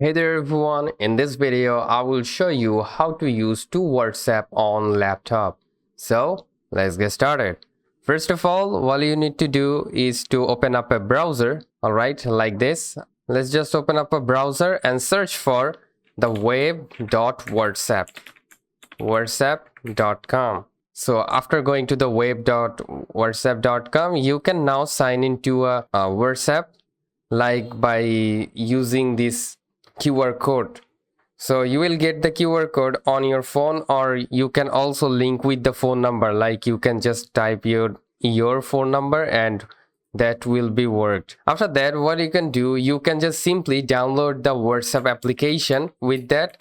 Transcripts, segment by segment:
Hey there everyone, in this video I will show you how to use two WhatsApp on laptop. So let's get started. First of all you need to do is to open up a browser, alright, like this. Let's just open up a browser and search for the web.whatsapp.com. So after going to the web.whatsapp.com, you can now sign into a WhatsApp like by using this QR code. So you will get the QR code on your phone, or you can also link with the phone number, like you can just type your phone number and that will be worked. After that, what you can do, you can just simply download the WhatsApp application. With that,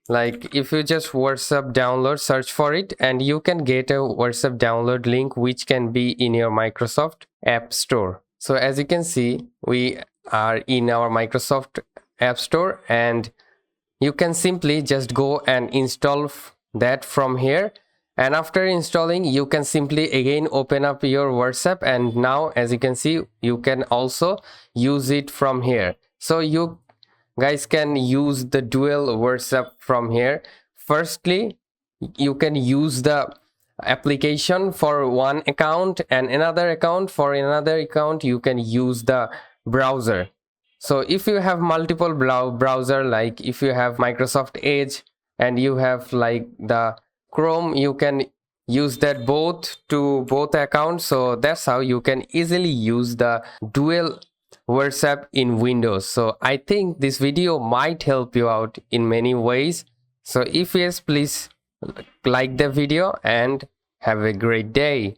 like if you just WhatsApp download, search for it, and you can get a WhatsApp download link which can be in your Microsoft App Store. So as you can see, we are in our Microsoft App Store, and you can simply just go and install that from here. And after installing, you can simply again open up your WhatsApp, and now as you can see, you can also use it from here. So you guys can use the dual WhatsApp from here. Firstly, you can use the application for one account, and another account for another account you can use the browser. So if you have multiple browser, like if you have Microsoft Edge and you have like the Chrome, you can use that both to both accounts. So that's how you can easily use the dual WhatsApp in Windows. So I think this video might help you out in many ways. So if yes, please like the video and have a great day.